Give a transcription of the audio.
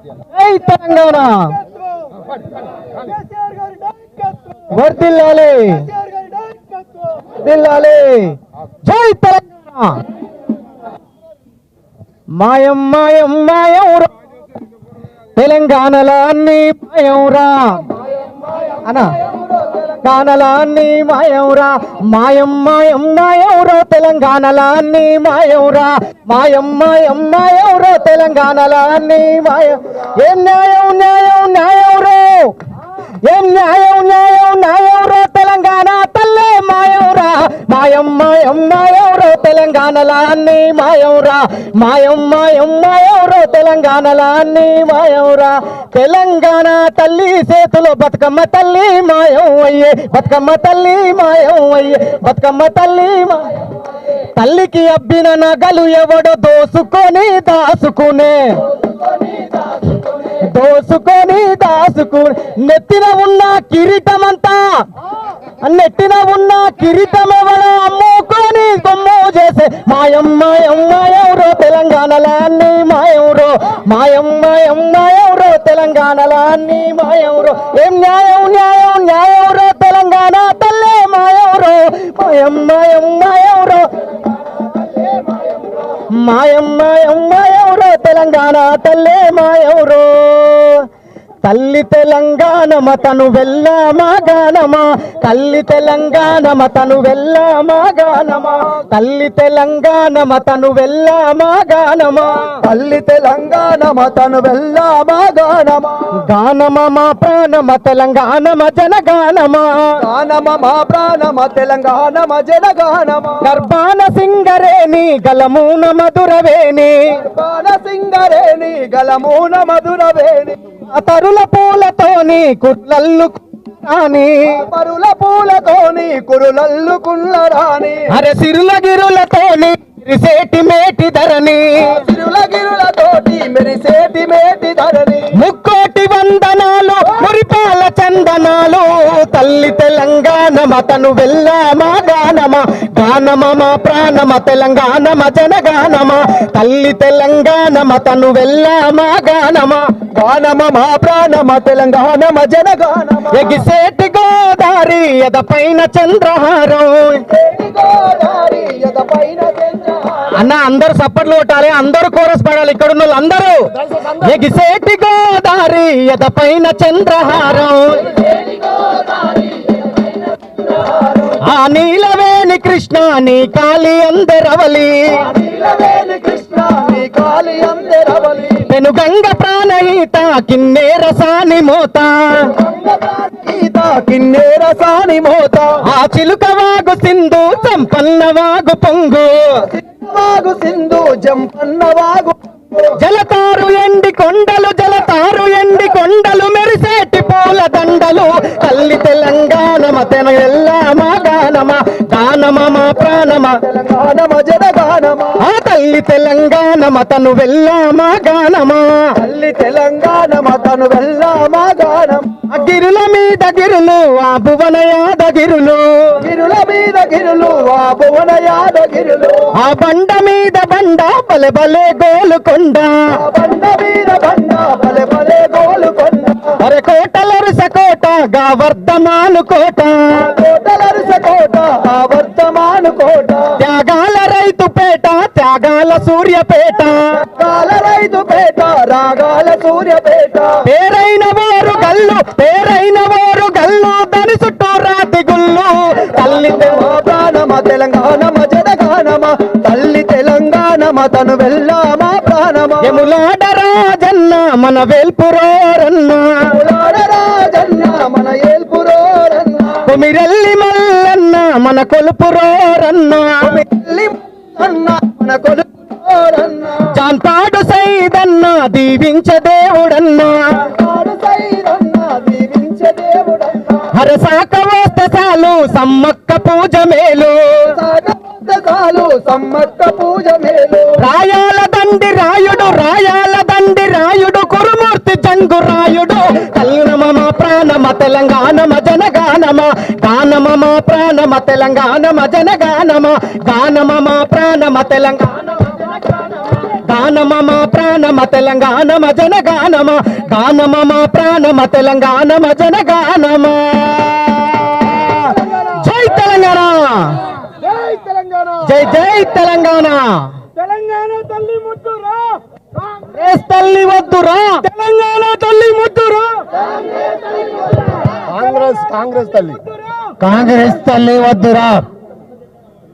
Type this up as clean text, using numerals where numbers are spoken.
జై తెలంగాణ వర్ధిల్లాలి వర్ధిల్లాలి జై తెలంగాణ మాయం మాయం మాయంరా తెలంగాణలో అన్ని మాయంరా అనా తెలంగాణలో అన్ని మాయంరా మాయం మాయం మాయంరా తెలంగాణలో అన్ని మాయంరా మాయం మాయం మాయంరా తెలంగాణలో అన్ని మాయం ఏం న్యాయం న్యాయం న్యాయంరో ఏం న్యాయం న్యాయం న్యాయంరో తెలంగాణ తల్లే మాయంరా మాయం మాయం మాయంరో తెలంగాణలో అన్ని మాయంరా మాయం మాయం మాయంరో తెలంగాణలో అన్ని మాయంరా తెలంగాణ తల్లి చేతిలో బతుకమ్మ తల్లి మాయం అయ్యే బతుకమ్మ తల్లి మాయం అయ్యే బతుకమ్మ తల్లి తల్లికి అబ్బిన నగలు ఎవడో దోసుకొని దాసుకునే దోసుకొని దాసుకుని నెత్తిన ఉన్న కిరీటమంతా నెట్టిన ఉన్న కిరీటం ఎవడో అమ్ముకొని కొమ్ము చేసే మాయం మాయం మాయంరో తెలంగాణలో అన్ని మాయంరో మాయం మాయం మాయంరో తెలంగాణలో అన్ని మాయంరో ఏం న్యాయం న్యాయం న్యాయంరో తెలంగాణ తల్లే మాయంరో మాయం మాయం మాయంరో మాయం మాయం మాయంరో తెలంగాణ తల్లే మాయంరో తల్లి తెలంగాణ మతను వెళ్ళామా గానమా తల్లి తెలంగాణ మతను వెళ్ళామా గానమా తల్లి తెలంగాణ మతను వెళ్ళామా గానమా తల్లి తెలంగాణ మతను వెళ్ళామా గానమా గానమా మా ప్రాణమ తెలంగాణమ జనగానమా గానమ మా ప్రాణమ తెలంగాణమ జనగానమా గర్భాన సింగరేణి గలమూన మధురవేణి గర్భాన సింగరేణి గలమూన మధురవేణి తరుల పూలతోని కుర్లల్లు రాని పరుల పూలతోని కురులల్లుకున్న రాణి అరే సిరుల గిరులతోని మెరిసేటి మేటి ధరణి సిరుల గిరులతోటి మెరిసేటి మేటి ధరణి ముక్కోటి వందనాలు మురిపాల చందనాలు తల్లి తెలంగాణ మతను వెళ్ళామా గానమా గానమ మా ప్రాణమ తెలంగాణమ జనగానమా తల్లి తెలంగాణ మతను వెళ్ళామా గానమా గానమ మా ప్రాణమ తెలంగాణమ జనగానమ ఎగిసేటి గోదారి ఎదపైన చంద్రహారం గోదారి ఎదపైన అన్న అందరూ సప్పట్లు కొట్టాలి అందరూ కోరస్ పాడాలి ఇక్కడ ఉన్న అందరూ ఎగిసేటి గోదారి ఎదపైన చంద్రహారం ఆ నీలవేణి కృష్ణ నీ కాళి అందరవలి పెను గంగ ప్రాణహిత కిన్నేర సాని మోత కిన్నేర సాని మోత ఆ చిలుక వాగు సింధు సంపన్న వాగు పొంగు వాగు సింధు జంపన్న వాగు జలతారు ఎండి కొండలు జలతారు ఎండి కొండలు మెరిసేటి పూల దండలు తల్లి తెలంగాణ మతన వెళ్ళామా గానమా గానమ మా ప్రాణమ తెలంగాణమ జనగానమ ఆ తల్లి తెలంగాణ మతను వెళ్ళామా గానమా తల్లి తెలంగాణ మతను వెళ్ళామా గానం గిరుల మీద గిరులు ఆ భువన యాదగిరులు గిరుల మీద గిరులు ఆ భువన యాదగిరులు ఆ బండ మీద బండ బలె బలే గోలుకొండ బండ మీద బండ బలె బలే గోలుకొండ అరే కోటలరుస కోట గా వర్ధమాను కోట కోటలరుస కోట ఆ వర్ధమాను కోట త్యాగాల రైతు పేట త్యాగాల సూర్యపేట కాల రైతు పేట రాగాల సూర్యపేట పేరైన వారు గల్లు దాని చుట్టూ రాతి గుళ్ళు తల్లి మా ప్రాణమ తెలంగాణమ జనగానమ తల్లి తెలంగాణమ తను వెళ్ళామా ప్రాణమ యములాడ రాజన్న మన వేల్పురోరన్న రాజన్న మన ఏల్పురోరన్న కుమిరెల్లి మల్లన్న మన కొలుపురోరన్న అన్న మన కొలుపురోరన్న జాన్పాడు సైదన్న దీవించ దేవుడన్న సైరన్న దీవించే దేవుడన్న హరసాక వస్తసాలు సమ్మక్క పూజ మేలు సాగసాలు సమ్మక్క పూజ మేలు రాయాల దండి రాయుడు కురుమూర్తి జంగు రాయుడు కల్నమ మా ప్రాణమ తెలంగాణమ జనగానమ గానమ మా ప్రాణమ తెలంగాణమ జనగానమ గానమ మా ప్రాణమ తెలంగాణ గానమ మా ప్రాణమ తెలంగాణమ జనగానమ గానమ మా ప్రాణమ తెలంగాణమ జనగానమ జై తెలంగాణ జై తెలంగాణ జై జై తెలంగాణ తెలంగాణ తల్లి ముద్దురా కాంగ్రెస్ తల్లి వద్దురా తెలంగాణ తల్లి ముద్దురా కాంగ్రెస్ తల్లి కాంగ్రెస్ తల్లి వద్దురా